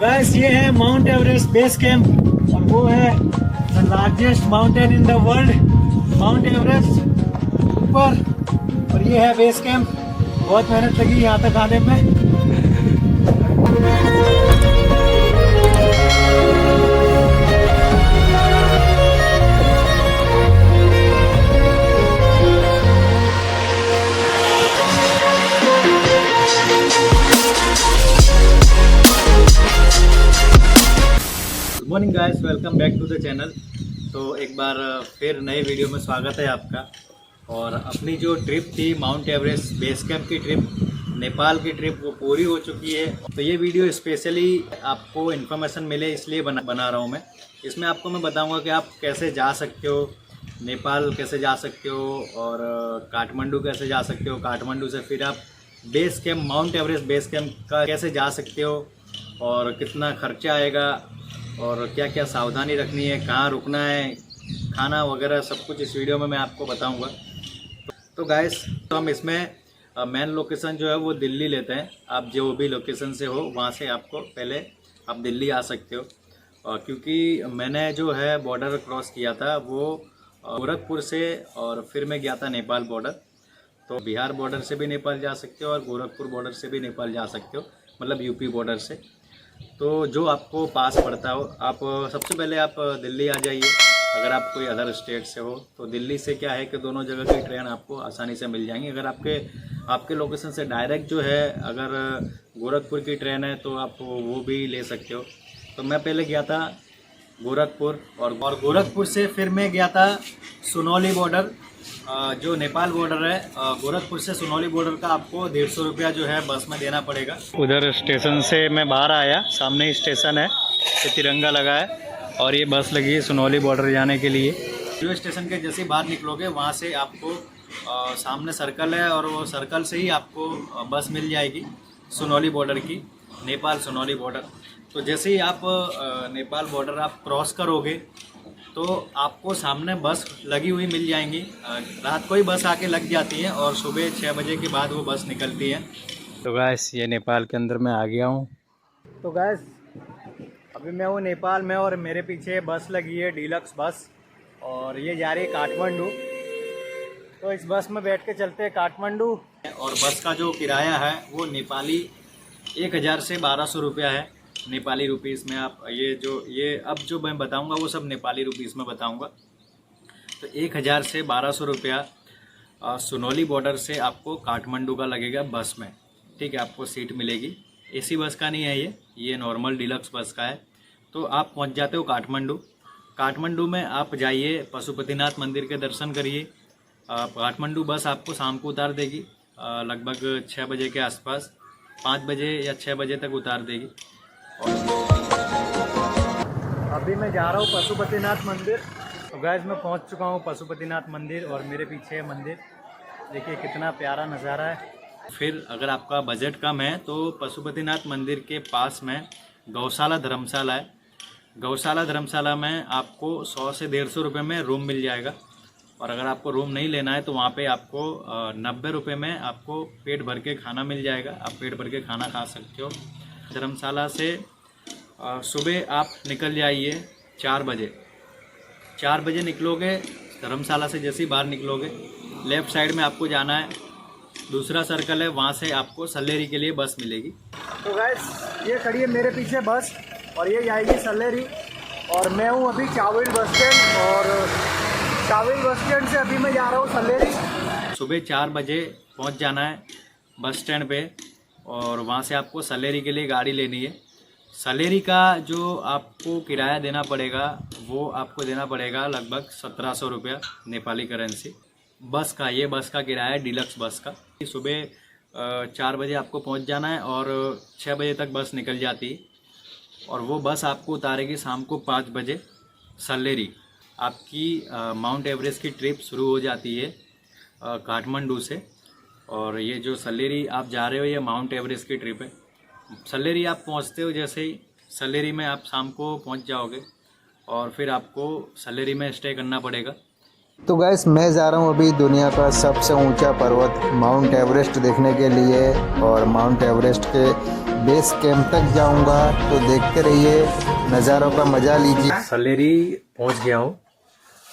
Guys ये है mount Everest base camp और वो है the largest mountain in the world mount Everest ऊपर। और ये है बेस कैंप। बहुत मेहनत लगी यहाँ तक आने में। Morning guys, welcome back to the channel. तो एक बार फिर नए वीडियो में स्वागत है आपका। और अपनी जो ट्रिप थी माउंट एवरेस्ट बेस कैंप की ट्रिप, नेपाल की ट्रिप, वो पूरी हो चुकी है। तो ये वीडियो स्पेशली आपको इन्फॉर्मेशन मिले इसलिए बना रहा हूँ मैं। इसमें आपको मैं बताऊँगा कि आप कैसे जा सकते हो नेपाल, कैसे जा सकते हो और काठमांडू कैसे जा सकते हो। काठमांडू से फिर आप base camp mount Everest base camp का कैसे जा सकते हो और कितना खर्चा आएगा और क्या क्या सावधानी रखनी है, कहाँ रुकना है, खाना वगैरह सब कुछ इस वीडियो में मैं आपको बताऊंगा। तो गाइस, तो हम इसमें मेन लोकेशन जो है वो दिल्ली लेते हैं। आप जो भी लोकेशन से हो वहाँ से आपको पहले आप दिल्ली आ सकते हो। क्योंकि मैंने जो है बॉर्डर क्रॉस किया था वो गोरखपुर से, और फिर मैं गया था नेपाल बॉर्डर। तो बिहार बॉर्डर से भी नेपाल जा सकते हो और गोरखपुर बॉर्डर से भी नेपाल जा सकते हो, मतलब यूपी बॉर्डर से। तो जो आपको पास पड़ता हो, आप सबसे पहले आप दिल्ली आ जाइए। अगर आप कोई अदर स्टेट से हो तो दिल्ली से क्या है कि दोनों जगह की ट्रेन आपको आसानी से मिल जाएंगी। अगर आपके लोकेशन से डायरेक्ट जो है अगर गोरखपुर की ट्रेन है तो आप वो भी ले सकते हो। तो मैं पहले गया था गोरखपुर और गोरखपुर से फिर मैं गया था सुनौली बॉर्डर, जो नेपाल बॉर्डर है। गोरखपुर से सुनौली बॉर्डर का आपको 150 रुपया जो है बस में देना पड़ेगा। उधर स्टेशन से मैं बाहर आया, सामने ही स्टेशन है, ये तिरंगा लगा है और ये बस लगी है सुनौली बॉर्डर जाने के लिए। रेलवे स्टेशन के जैसे बाहर निकलोगे वहाँ से आपको सामने सर्कल है और वो सर्कल से ही आपको बस मिल जाएगी सुनौली बॉर्डर की, नेपाल सुनौली बॉर्डर। तो जैसे ही आप नेपाल बॉर्डर आप क्रॉस करोगे तो आपको सामने बस लगी हुई मिल जाएंगी। रात को ही बस आके लग जाती है और सुबह 6 बजे के बाद वो बस निकलती है। तो गैस, ये नेपाल के अंदर मैं आ गया हूँ। तो गैस, अभी मैं हूँ नेपाल में और मेरे पीछे बस लगी है, डीलक्स बस, और ये जा रही है काठमांडू। तो इस बस में बैठ के चलते हैं काठमांडू। और बस का जो किराया है वो नेपाली 1000 से 1200 रुपया है, नेपाली रुपीस में। आप ये अब जो मैं बताऊंगा वो सब नेपाली रुपीस में बताऊंगा। तो 1000 से 1200 रुपया सुनौली बॉर्डर से आपको काठमांडू का लगेगा बस में। ठीक है, आपको सीट मिलेगी। एसी बस का नहीं है ये नॉर्मल डीलक्स बस का है। तो आप पहुंच जाते हो काठमांडू। काठमांडू में आप जाइए, पशुपतिनाथ मंदिर के दर्शन करिए। काठमांडू बस आपको शाम को उतार देगी, लगभग 6 बजे के आसपास, 5 बजे या 6 बजे तक उतार देगी। अभी मैं जा रहा हूँ पशुपतिनाथ मंदिर। तो गैस, मैं पहुँच चुका हूँ पशुपतिनाथ मंदिर और मेरे पीछे है मंदिर। देखिए कितना प्यारा नज़ारा है। फिर अगर आपका बजट कम है तो पशुपतिनाथ मंदिर के पास में गौशाला धर्मशाला है। गौशाला धर्मशाला में आपको 100 से 150 रुपये में रूम मिल जाएगा। और अगर आपको रूम नहीं लेना है तो वहाँ पे आपको 90 रुपये में आपको पेट भर के खाना मिल जाएगा। आप पेट भर के खाना खा सकते हो। धर्मशाला से सुबह आप निकल जाइए 4 बजे। 4 बजे निकलोगे धर्मशाला से, जैसे ही बाहर निकलोगे लेफ़्ट साइड में आपको जाना है, दूसरा सर्कल है, वहाँ से आपको सल्लेरी के लिए बस मिलेगी। तो गाइस, ये खड़ी है मेरे पीछे बस और ये जाएगी सल्लेरी। और मैं हूँ अभी चाविल बस स्टैंड और चाविल बस स्टैंड से अभी मैं जा रहा हूँ सल्लेरी। सुबह 4 बजे पहुँच जाना है बस स्टैंड पे और वहाँ से आपको सल्लेरी के लिए गाड़ी लेनी है। सल्लेरी का जो आपको किराया देना पड़ेगा वो आपको देना पड़ेगा लगभग 1700 रुपया नेपाली करेंसी बस का। ये बस का किराया है डीलक्स बस का। सुबह 4 बजे आपको पहुंच जाना है और 6 बजे तक बस निकल जाती है और वो बस आपको उतारेगी शाम को 5 बजे सल्लेरी। आपकी माउंट एवरेस्ट की ट्रिप शुरू हो जाती है काठमांडू से। और ये जो सल्लेरी आप जा रहे हो ये माउंट एवरेस्ट की ट्रिप है। सल्लेरी आप पहुंचते हो, जैसे ही सल्लेरी में आप शाम को पहुंच जाओगे और फिर आपको सल्लेरी में स्टे करना पड़ेगा। तो गैस, मैं जा रहा हूँ अभी दुनिया का सबसे ऊंचा पर्वत माउंट एवरेस्ट देखने के लिए। और माउंट एवरेस्ट के बेस कैंप तक जाऊंगा, तो देखते रहिए, नज़ारों का मजा लीजिए। सलेरी पहुंच गया हूँ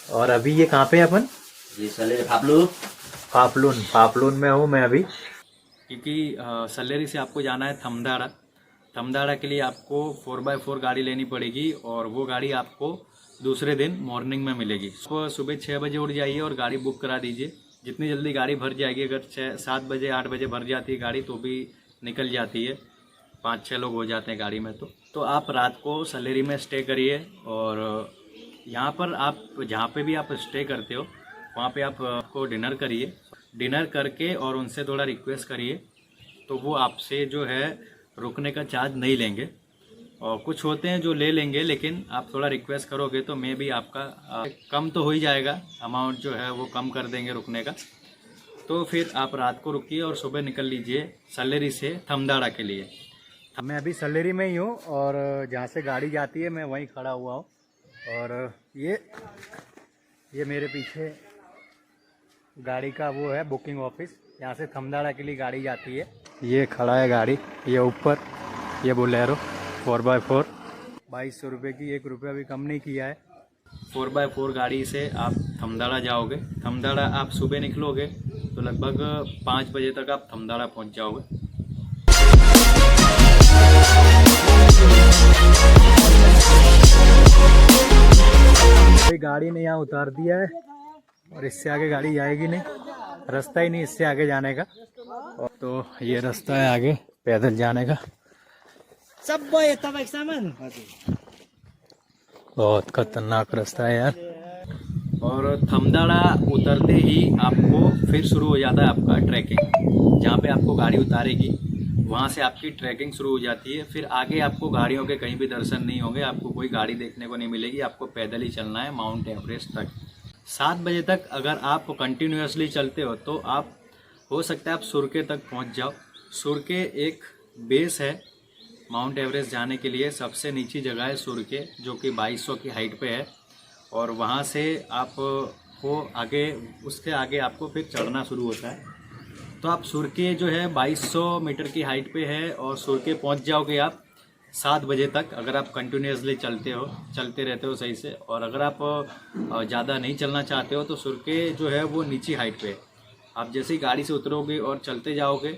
और अभी ये कहाँ पे है अपन? ये सलेरी फापलून फापलून में हूँ मैं अभी, क्योंकि सलेरी से आपको जाना है थमदाड़ा। थमदाड़ा के लिए आपको 4x4 गाड़ी लेनी पड़ेगी और वो गाड़ी आपको दूसरे दिन मॉर्निंग में मिलेगी। सुबह 6 बजे उठ जाइए और गाड़ी बुक करा दीजिए। जितनी जल्दी गाड़ी भर जाएगी, अगर 7 बजे 8 बजे भर जाती है गाड़ी तो भी निकल जाती है, 5-6 लोग हो जाते हैं गाड़ी में। तो आप रात को सलेरी में स्टे करिए और यहाँ पर आप जहाँ पे भी आप स्टे करते हो वहाँ पे आपको डिनर करिए। डिनर करके और उनसे थोड़ा रिक्वेस्ट करिए तो वो आपसे जो है रुकने का चार्ज नहीं लेंगे। और कुछ होते हैं जो ले लेंगे, लेकिन आप थोड़ा रिक्वेस्ट करोगे तो मैं भी आपका कम तो हो ही जाएगा, अमाउंट जो है वो कम कर देंगे रुकने का। तो फिर आप रात को रुकिए और सुबह निकल लीजिए सलेरी से थमदाड़ा के लिए। मैं अभी सलेरी में ही हूँ और जहाँ से गाड़ी जाती है मैं वहीं खड़ा हुआ हूँ। और ये मेरे पीछे गाड़ी का वो है बुकिंग ऑफिस, यहाँ से थमदाड़ा के लिए गाड़ी जाती है। ये खड़ा है गाड़ी, ये ऊपर, ये बोलेरो 4x4 2200 रुपये की, 1 रुपया भी कम नहीं किया है। 4x4 गाड़ी से आप थमदाड़ा जाओगे। थमदाड़ा आप सुबह निकलोगे तो लगभग 5 बजे तक आप थमदाड़ा पहुंच जाओगे। गाड़ी ने यहाँ उतार दिया है और इससे आगे गाड़ी जाएगी नहीं, रास्ता ही नहीं इससे आगे जाने का। और तो ये रास्ता है आगे पैदल जाने का। सब सामान बहुत खतरनाक रास्ता है यार। और थमदाड़ा उतरते ही आपको फिर शुरू हो जाता है आपका ट्रैकिंग। जहाँ पे आपको गाड़ी उतारेगी वहाँ से आपकी ट्रैकिंग शुरू हो जाती है। फिर आगे आपको गाड़ियों के कहीं भी दर्शन नहीं होंगे, आपको कोई गाड़ी देखने को नहीं मिलेगी, आपको पैदल ही चलना है माउंट एवरेस्ट तक। 7 बजे तक अगर आप कंटिन्यूसली चलते हो तो आप हो सकता है आप सुरके तक पहुँच जाओ। सुरके एक बेस है माउंट एवरेस्ट जाने के लिए, सबसे नीची जगह है सुरके, जो कि 2200 की हाइट पे है। और वहाँ से आपको आगे, उसके आगे आपको फिर चढ़ना शुरू होता है। तो आप सुरके जो है 2200 मीटर की हाइट पे है और सुरके पहुँच जाओगे आप 7 बजे तक, अगर आप कंटिन्यूसली चलते रहते हो सही से। और अगर आप ज़्यादा नहीं चलना चाहते हो तो सुरके जो है वो नीची हाइट पे है। आप जैसे ही गाड़ी से उतरोगे और चलते जाओगे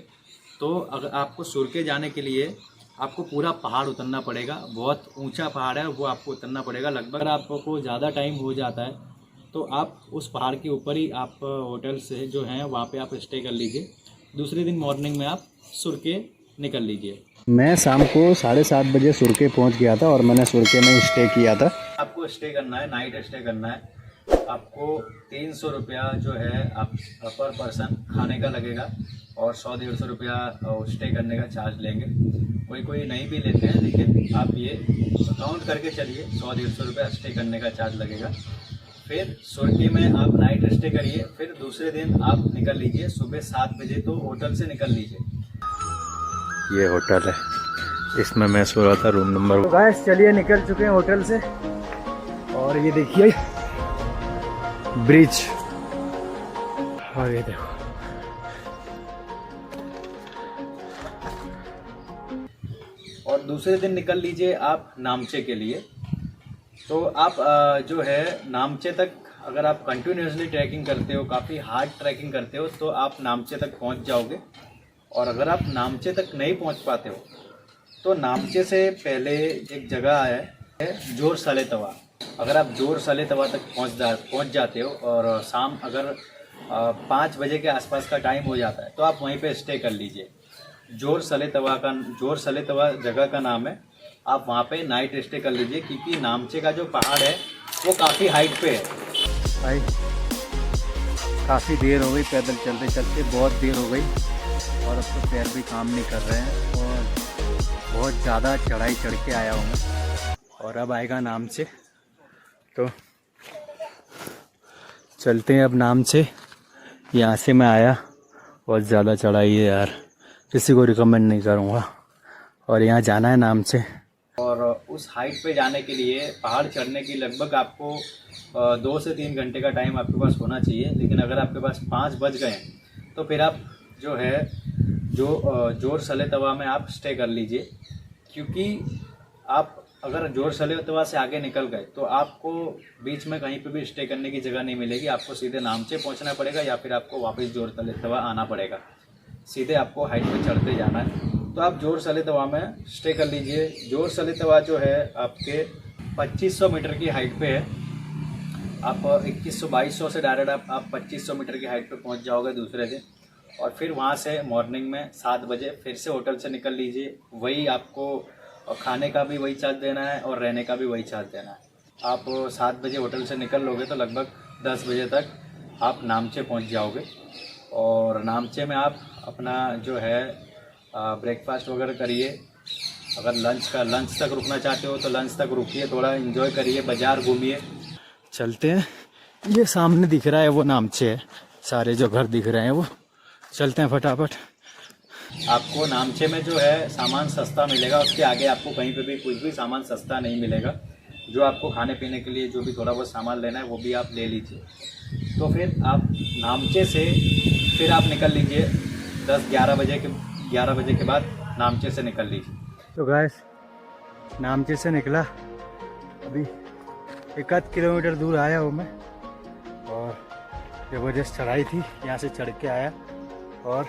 तो अगर आपको सुरके जाने के लिए आपको पूरा पहाड़ उतरना पड़ेगा। बहुत ऊंचा पहाड़ है, वो आपको उतरना पड़ेगा। लगभग आपको ज़्यादा टाइम हो जाता है तो आप उस पहाड़ के ऊपर ही आप होटल से जो हैं वहाँ पे आप स्टे कर लीजिए। दूसरे दिन मॉर्निंग में आप सुरके निकल लीजिए। मैं शाम को 7:30 बजे सुरके पहुंच गया था और मैंने सुरके में स्टे किया था। आपको स्टे करना है, नाइट स्टे करना है। आपको 300 रुपया जो है आप पर पर्सन खाने का लगेगा और 100-150 रुपया स्टे करने का चार्ज लेंगे। कोई नहीं भी लेते हैं, लेकिन आप ये काउंट करके चलिए, 100-150 रुपया स्टे करने का चार्ज लगेगा। फिर सुरके में आप नाइट स्टे करिए, फिर दूसरे दिन आप निकल लीजिए सुबह 7 बजे, तो होटल से निकल लीजिए। ये होटल है, इसमें मैं सो रहा था, रूम नंबर। तो गाइस चलिए निकल चुके हैं होटल से और ये देखिए ब्रिज, और ये देखो और दूसरे दिन निकल लीजिए आप नामचे के लिए। तो आप जो है नामचे तक, अगर आप कंटिन्यूसली ट्रैकिंग करते हो, काफ़ी हार्ड ट्रैकिंग करते हो, तो आप नामचे तक पहुंच जाओगे। और अगर आप नामचे तक नहीं पहुंच पाते हो तो नामचे से पहले एक जगह है जोर साले तवा। अगर आप जोर साले तवा तक पहुंच जाते हो और शाम अगर 5 बजे के आसपास का टाइम हो जाता है तो आप वहीं पे स्टे कर लीजिए। जोर साले तवा जगह का नाम है, आप वहाँ पे नाइट स्टे कर लीजिए, क्योंकि नामचे का जो पहाड़ है वो काफ़ी हाइट पे है। भाई काफ़ी देर हो गई पैदल चलते चलते, बहुत देर हो गई और अब तो पैर भी काम नहीं कर रहे हैं और बहुत ज़्यादा चढ़ाई चढ़ के आया हूँ मैं। और अब आएगा नामचे, तो चलते हैं अब नामचे। यहाँ से मैं आया, बहुत ज़्यादा चढ़ाई है यार, किसी को रिकमेंड नहीं करूँगा। और यहाँ जाना है नामचे। और उस हाइट पे जाने के लिए, पहाड़ चढ़ने की लगभग आपको 2 से 3 घंटे का टाइम आपके पास होना चाहिए। लेकिन अगर आपके पास 5 बज गए तो फिर आप जो है जोर सले तवा में आप स्टे कर लीजिए, क्योंकि आप अगर जोर सले तवा से आगे निकल गए तो आपको बीच में कहीं पे भी स्टे करने की जगह नहीं मिलेगी। आपको सीधे नामचे पहुंचना पड़ेगा या फिर आपको वापस जोर सले तवा आना पड़ेगा। सीधे आपको हाइट पे चढ़ते जाना है। तो आप जोर सले तवा में स्टे कर लीजिए। जोर सले तवा जो है आपके 2500 मीटर की हाइट पे है। आप 2100-2200 से डायरेक्ट आप 2500 मीटर की हाइट पे पहुंच जाओगे दूसरे दिन। और फिर वहां से मॉर्निंग में 7 बजे फिर से होटल से निकल लीजिए। वही आपको खाने का भी वही चार्ज देना है और रहने का भी वही चार्ज देना है। आप 7 बजे होटल से निकल लोगे तो लगभग 10 बजे तक आप नामचे पहुंच जाओगे। और नामचे में आप अपना जो है ब्रेकफास्ट वगैरह करिए। अगर लंच तक रुकना चाहते हो तो लंच तक रुकिए, थोड़ा एंजॉय करिए, बाज़ार घूमिए। चलते हैं। ये सामने दिख रहा है वो नामचे है, सारे जो घर दिख रहे हैं वो। चलते हैं फटाफट। आपको नामचे में जो है सामान सस्ता मिलेगा, उसके आगे आपको कहीं पे भी कुछ भी सामान सस्ता नहीं मिलेगा। जो आपको खाने पीने के लिए जो भी थोड़ा बहुत सामान लेना है वो भी आप ले लीजिए। तो फिर आप नामचे से फिर आप निकल लीजिए 11 बजे के बाद नामचे से निकल लीजिए। तो गाइस नामचे से निकला, अभी 1 किलोमीटर दूर आया हूँ मैं और ज़बरदस्त चढ़ाई थी। यहाँ से चढ़ के आया और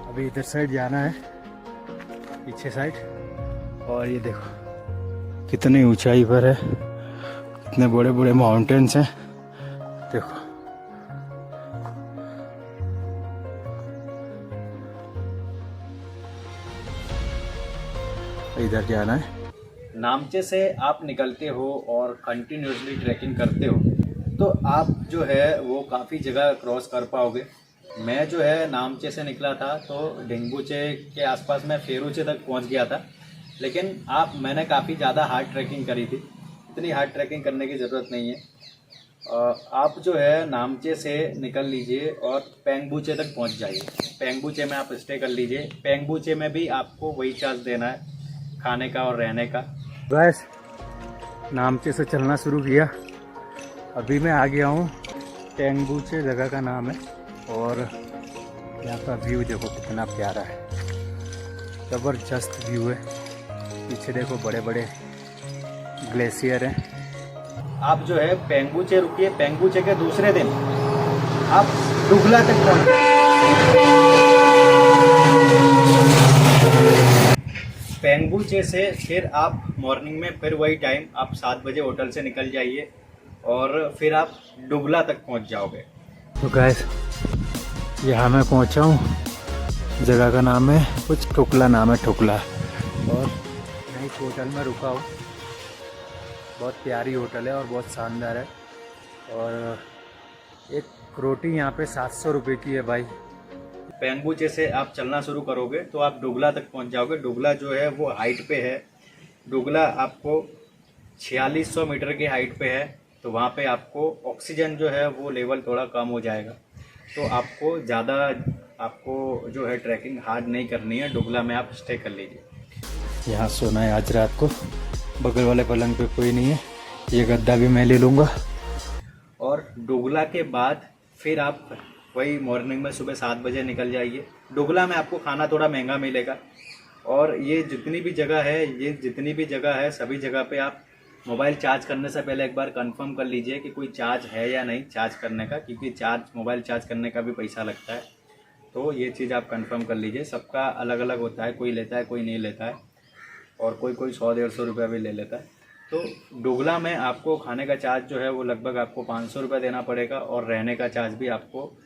अभी इधर साइड जाना है, पीछे साइड। और ये देखो कितनी ऊंचाई पर है, कितने बड़े बड़े माउंटेन्स हैं। देखो इधर जाना है। नामचे से आप निकलते हो और कंटिन्यूसली ट्रैकिंग करते हो तो आप जो है वो काफ़ी जगह क्रॉस कर पाओगे। मैं जो है नामचे से निकला था तो डिंगबुचे के आसपास मैं फेरूचे तक पहुंच गया था। लेकिन मैंने काफ़ी ज़्यादा हार्ड ट्रैकिंग करी थी। इतनी हार्ड ट्रैकिंग करने की ज़रूरत नहीं है। आप जो है नामचे से निकल लीजिए और पेंगबुचे तक पहुंच जाइए। पेंगबुचे में आप स्टे कर लीजिए। पेंगबुचे में भी आपको वही चार्ज देना है, खाने का और रहने का। बस नामचे से चलना शुरू किया। अभी मैं आ गया हूँ, पेंगबुचे जगह का नाम है। और यहाँ का व्यू देखो कितना प्यारा है, ज़बरदस्त व्यू है। पीछे देखो बड़े बड़े ग्लेशियर हैं। आप जो है पेंगबुचे रुकिए। पेंगबुचे के दूसरे दिन आप डुगला तक पहुँचे। पेंगबुचे से फिर आप मॉर्निंग में फिर वही टाइम आप 7 बजे होटल से निकल जाइए और फिर आप डुगला तक पहुँच जाओगे। तो गाइस यहाँ मैं पहुँचा हूँ, जगह का नाम है कुछ ठुकला नाम है, ठुकला। और यहीं होटल में रुका हूँ। बहुत प्यारी होटल है और बहुत शानदार है। और एक रोटी यहाँ पे 700 रुपये की है भाई। पेंगबुचे से आप चलना शुरू करोगे तो आप डुगला तक पहुँच जाओगे। डुगला जो है वो हाइट पे है। डुगला आपको 4600 मीटर की हाइट पे है। तो वहाँ पे आपको ऑक्सीजन जो है वो लेवल थोड़ा कम हो जाएगा। तो आपको जो है ट्रैकिंग हार्ड नहीं करनी है। डुगला में आप स्टे कर लीजिए। यहाँ सोना है आज रात को। बगल वाले पलंग पे कोई नहीं है, ये गद्दा भी मैं ले लूँगा। और डुगला के बाद फिर आप वही मॉर्निंग में सुबह 7 बजे निकल जाइए। डुगला में आपको खाना थोड़ा महंगा मिलेगा। और ये जितनी भी जगह है सभी जगह पे आप मोबाइल चार्ज करने से पहले एक बार कंफर्म कर लीजिए कि कोई चार्ज है या नहीं चार्ज करने का, क्योंकि मोबाइल चार्ज करने का भी पैसा लगता है। तो ये चीज़ आप कंफर्म कर लीजिए। सबका अलग अलग होता है, कोई लेता है कोई नहीं लेता है, और कोई 100-150 रुपया भी ले लेता है। तो डुगला में आपको खाने का चार्ज जो है वो लगभग आपको 500 रुपये देना पड़ेगा और रहने का चार्ज भी आपको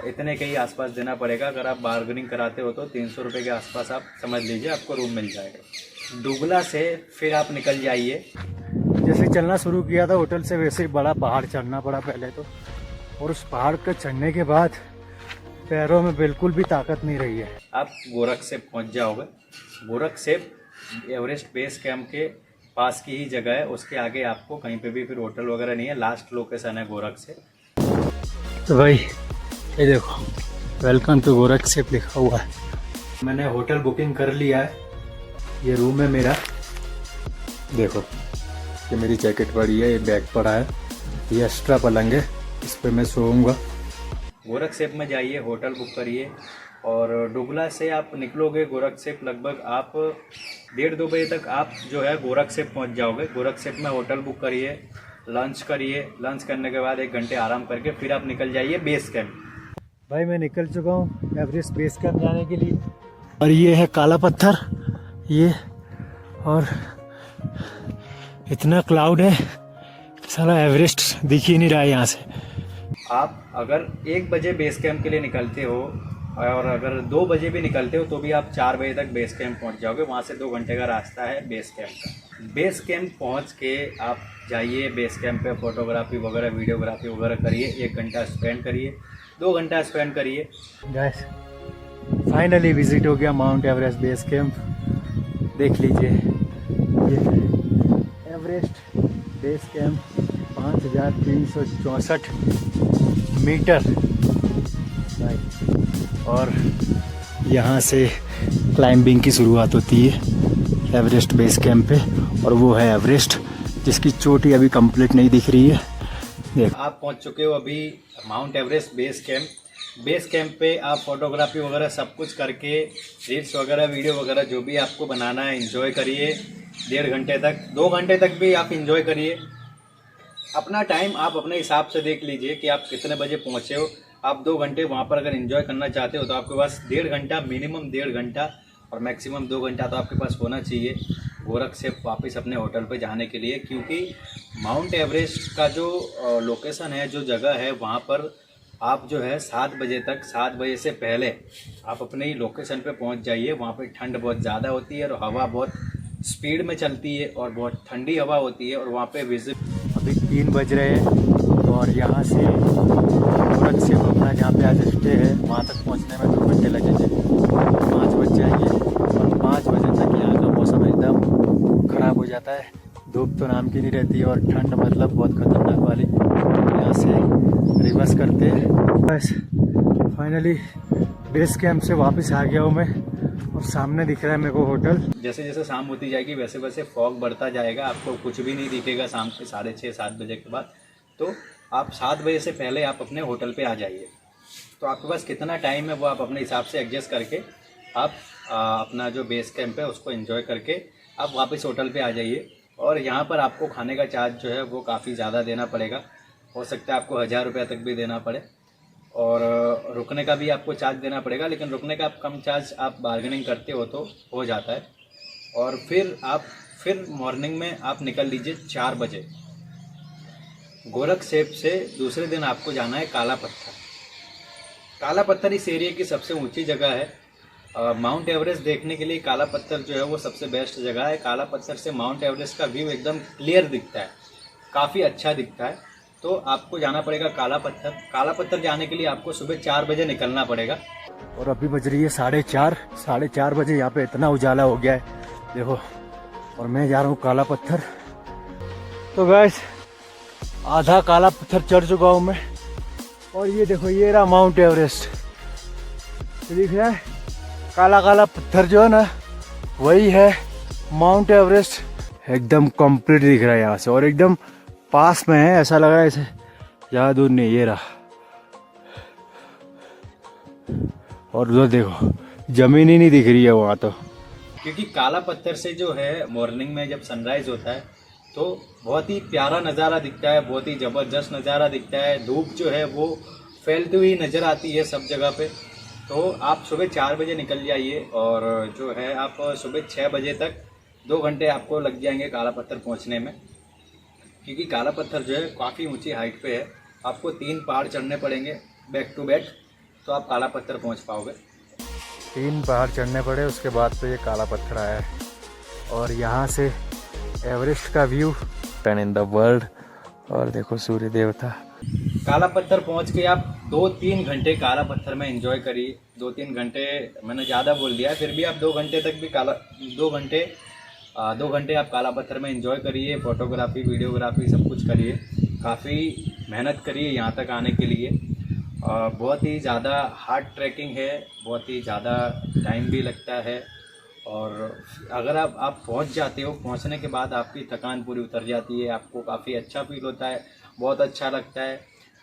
इतने के ही आसपास देना पड़ेगा। अगर आप बार्गेनिंग कराते हो तो 300 रुपये के आसपास आप समझ लीजिए आपको रूम मिल जाएगा। डुगला से फिर आप निकल जाइए। जैसे चलना शुरू किया था होटल से वैसे ही बड़ा पहाड़ चढ़ना पड़ा पहले तो। और उस पहाड़ पर चढ़ने के बाद पैरों में बिल्कुल भी ताकत नहीं रही है। आप गोरखसेब पहुंच जाओगे। गोरखसेब एवरेस्ट बेस कैंप के पास की ही जगह है। उसके आगे आपको कहीं पे भी फिर होटल वगैरह नहीं है। लास्ट लोकेशन है गोरखसेब। तो भाई ये देखो वेलकम टू गोरखसेब लिखा हुआ है। मैंने होटल बुकिंग कर लिया है। ये रूम है मेरा। देखो ये मेरी जैकेट पड़ी है, ये बैग पड़ा है, ये एक्स्ट्रा पलंग है, इस पे मैं सोऊंगा। गोरखसेब में जाइए, होटल बुक करिए और डुगला से आप निकलोगे गोरखसेप, लगभग आप 1:30-2 बजे तक आप जो है गोरखसेप पहुंच जाओगे। गोरखसेप में होटल बुक करिए, लंच करिए, लंच करने के बाद 1 घंटे आराम करके फिर आप निकल जाइए बेस कैंप। भाई मैं निकल चुका हूँ एवरेस्ट बेस कैंप जाने के लिए, और ये है काला पत्थर ये, और इतना क्लाउड है साला एवरेस्ट दिख ही नहीं रहा है यहाँ से। आप अगर 1 बजे बेस कैंप के लिए निकलते हो और अगर 2 बजे भी निकलते हो तो भी आप 4 बजे तक बेस कैंप पहुंच जाओगे। वहाँ से 2 घंटे का रास्ता है बेस कैंप का। बेस कैंप पहुँच के आप जाइए बेस कैंप पे, फोटोग्राफी वगैरह वीडियोग्राफी वगैरह करिए, 1 घंटा स्पेंड करिए, 2 घंटा स्पेंड करिए। गाइस फाइनली विजिट हो गया माउंट एवरेस्ट बेस कैंप। देख लीजिए ये एवरेस्ट बेस कैंप 5364 मीटर, और यहाँ से क्लाइंबिंग की शुरुआत होती है एवरेस्ट बेस कैंप पे, और वो है एवरेस्ट जिसकी चोटी अभी कंप्लीट नहीं दिख रही है। देख आप पहुँच चुके हो अभी mount Everest base camp. Base camp पे आप फोटोग्राफी वगैरह सब कुछ करके रील्स वगैरह वीडियो वगैरह जो भी आपको बनाना है एंजॉय करिए। 1.5 घंटे तक 2 घंटे तक भी आप एंजॉय करिए। अपना टाइम आप अपने हिसाब से देख लीजिए कि आप कितने बजे पहुँचे हो। आप 2 घंटे वहाँ पर अगर एंजॉय करना चाहते हो तो आपके पास 1.5 घंटा, मिनिमम 1.5 घंटा और मैक्सिमम 2 घंटा तो आपके पास होना चाहिए गोरखसेप वापस अपने होटल पे जाने के लिए। क्योंकि माउंट एवरेस्ट का जो लोकेशन है, जो जगह है, वहाँ पर आप जो है 7 बजे तक, 7 बजे से पहले आप अपने लोकेशन पे पहुँच जाइए। वहाँ पे ठंड बहुत ज़्यादा होती है और हवा बहुत स्पीड में चलती है और बहुत ठंडी हवा होती है। और वहाँ पे विजिट अभी 3 बज रहे हैं और यहाँ से गोरखसेप अपना जहाँ पे आज स्टे है वहाँ तक पहुँचने में 2 घंटे लगेंगे। 5 बज जाएंगे और 5 बजे तक यहाँ का मौसम एकदम ख़राब हो जाता है। धूप तो नाम की नहीं रहती और ठंड मतलब बहुत ख़तरनाक वाली। यहाँ से रिवर्स करते हैं। बस फाइनली बेस कैंप से वापस आ गया हूँ मैं, और सामने दिख रहा है मेरे को होटल। जैसे जैसे शाम होती जाएगी वैसे वैसे फॉग बढ़ता जाएगा, आपको कुछ भी नहीं दिखेगा शाम के 6:30-7 बजे के बाद। तो आप 7 बजे से पहले आप अपने होटल पे आ जाइए। तो आपके पास कितना टाइम है वो आप अपने हिसाब से एडजस्ट करके आप अपना जो बेस कैंप है उसको एंजॉय करके आप वापस होटल पे आ जाइए। और यहाँ पर आपको खाने का चार्ज जो है वो काफ़ी ज़्यादा देना पड़ेगा। हो सकता है आपको 1000 रुपये तक भी देना पड़े, और रुकने का भी आपको चार्ज देना पड़ेगा। लेकिन रुकने का आप कम चार्ज आप बार्गेनिंग करते हो तो हो जाता है। और फिर मॉर्निंग में आप निकल लीजिए 4 बजे। गोरखसेप से दूसरे दिन आपको जाना है काला पत्थर। काला पत्थर इस एरिया की सबसे ऊंची जगह है। माउंट एवरेस्ट देखने के लिए काला पत्थर जो है वो सबसे बेस्ट जगह है। काला पत्थर से माउंट एवरेस्ट का व्यू एकदम क्लियर दिखता है, काफ़ी अच्छा दिखता है। तो आपको जाना पड़ेगा काला पत्थर। काला पत्थर जाने के लिए आपको सुबह 4 बजे निकलना पड़ेगा। और अभी बज रही है 4:30 बजे। यहाँ पे इतना उजाला हो गया है देखो, और मैं जा रहा हूँ काला पत्थर। तो गाइस आधा काला पत्थर चढ़ चुका हूँ मैं, और ये देखो ये रहा माउंट एवरेस्ट। ये दिख रहा है काला काला पत्थर जो है ना, वही है माउंट एवरेस्ट। एकदम कंप्लीट दिख रहा है यहाँ से, और एकदम पास में है, ऐसा लगा ऐसे ज़्यादा दूर नहीं। ये रहा, और उधर देखो जमीन ही नहीं दिख रही है वहाँ तो। क्योंकि काला पत्थर से जो है मॉर्निंग में जब सनराइज होता है तो बहुत ही प्यारा नज़ारा दिखता है, बहुत ही ज़बरदस्त नज़ारा दिखता है। धूप जो है वो फैलती हुई नज़र आती है सब जगह पे। तो आप सुबह 4 बजे निकल जाइए, और जो है आप सुबह 6 बजे तक 2 घंटे आपको लग जाएंगे काला पत्थर पहुँचने में। क्योंकि काला पत्थर जो है काफ़ी ऊंची हाइट पे है, आपको 3 पहाड़ चढ़ने पड़ेंगे बैक टू बैक, तो आप काला पत्थर पहुंच पाओगे। 3 पहाड़ चढ़ने पड़े, उसके बाद तो ये काला पत्थर आया है। और यहाँ से एवरेस्ट का व्यू 10 इन द वर्ल्ड। और देखो सूर्य देवता। काला पत्थर पहुंच के आप 2-3 घंटे काला पत्थर में एंजॉय करिए। 2-3 घंटे मैंने ज़्यादा बोल दिया, फिर भी आप 2 घंटे तक भी 2 घंटे आप काला पत्थर में एंजॉय करिए। फोटोग्राफी वीडियोग्राफी सब कुछ करिए। काफ़ी मेहनत करिए यहाँ तक आने के लिए। बहुत ही ज़्यादा हार्ड ट्रैकिंग है, बहुत ही ज़्यादा टाइम भी लगता है। और अगर आप पहुँच जाते हो, पहुँचने के बाद आपकी थकान पूरी उतर जाती है, आपको काफ़ी अच्छा फील होता है, बहुत अच्छा लगता है।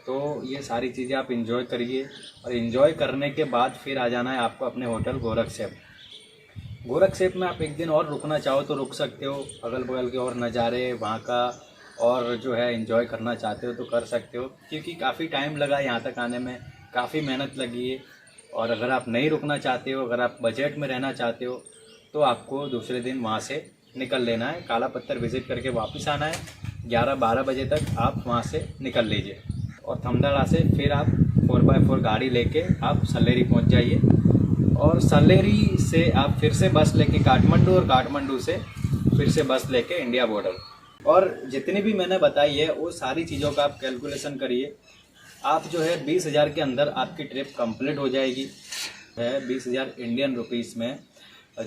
तो ये सारी चीज़ें आप इंजॉय करिए और इंजॉय करने के बाद फिर आ जाना है आपको अपने होटल गोरखसेप। गोरखसेप में आप एक दिन और रुकना चाहो तो रुक सकते हो, अगल बगल के और नज़ारे वहाँ का और जो है एंजॉय करना चाहते हो तो कर सकते हो, क्योंकि काफ़ी टाइम लगा यहाँ तक आने में, काफ़ी मेहनत लगी है। और अगर आप नहीं रुकना चाहते हो, अगर आप बजट में रहना चाहते हो तो आपको दूसरे दिन वहाँ से निकल लेना है, काला पत्थर विज़िट करके वापस आना है। 11-12 बजे तक आप वहाँ से निकल लीजिए और थमदड़ा से फिर आप 4x4 गाड़ी लेके आप सल्लेरी पहुँच जाइए और सल्लेरी से आप फिर से बस लेके काठमांडू और काठमांडू से फिर से बस लेके इंडिया बॉर्डर। और जितनी भी मैंने बताई है वो सारी चीज़ों का आप कैलकुलेशन करिए। आप जो है 20,000 के अंदर आपकी ट्रिप कंप्लीट हो जाएगी। है 20,000 इंडियन रुपीस में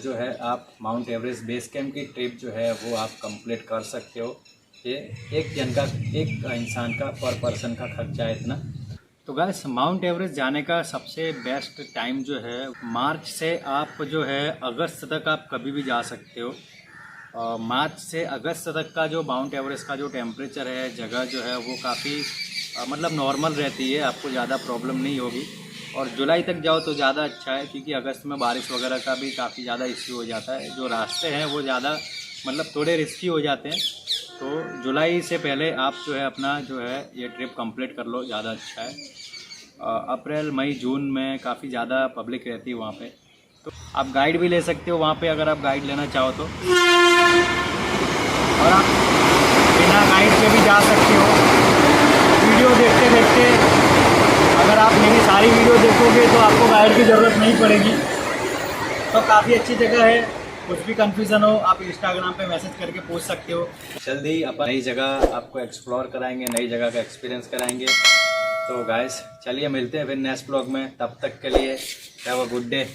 जो है आप माउंट एवरेस्ट बेस कैंप की ट्रिप जो है वो आप कंप्लीट कर सकते हो। ये एक जन का, एक इंसान का, पर पर्सन का खर्चा है इतना। तो गाइस माउंट एवरेस्ट जाने का सबसे बेस्ट टाइम जो है मार्च से आप जो है अगस्त तक आप कभी भी जा सकते हो। मार्च से अगस्त तक का जो माउंट एवरेस्ट का जो टेम्परेचर है, जगह जो है वो काफ़ी मतलब नॉर्मल रहती है, आपको ज़्यादा प्रॉब्लम नहीं होगी। और जुलाई तक जाओ तो ज़्यादा अच्छा है, क्योंकि अगस्त में बारिश वगैरह का भी काफ़ी ज़्यादा इश्यू हो जाता है। जो रास्ते हैं वो ज़्यादा मतलब थोड़े रिस्की हो जाते हैं। तो जुलाई से पहले आप जो है अपना जो है ये ट्रिप कंप्लीट कर लो, ज़्यादा अच्छा है। अप्रैल मई जून में काफ़ी ज़्यादा पब्लिक रहती है वहाँ पे, तो आप गाइड भी ले सकते हो वहाँ पे अगर आप गाइड लेना चाहो तो, और आप बिना गाइड के भी जा सकते हो। वीडियो देखते देखते अगर आप मेरी सारी वीडियो देखोगे तो आपको गाइड की ज़रूरत नहीं पड़ेगी। तो काफ़ी अच्छी जगह है, कुछ भी कन्फ्यूज़न हो आप इंस्टाग्राम पे मैसेज करके पूछ सकते हो। जल्दी अपन नई जगह आपको एक्सप्लोर कराएंगे, नई जगह का एक्सपीरियंस कराएंगे। तो गाइस चलिए मिलते हैं फिर नेक्स्ट ब्लॉग में, तब तक के लिए हैव अ गुड डे।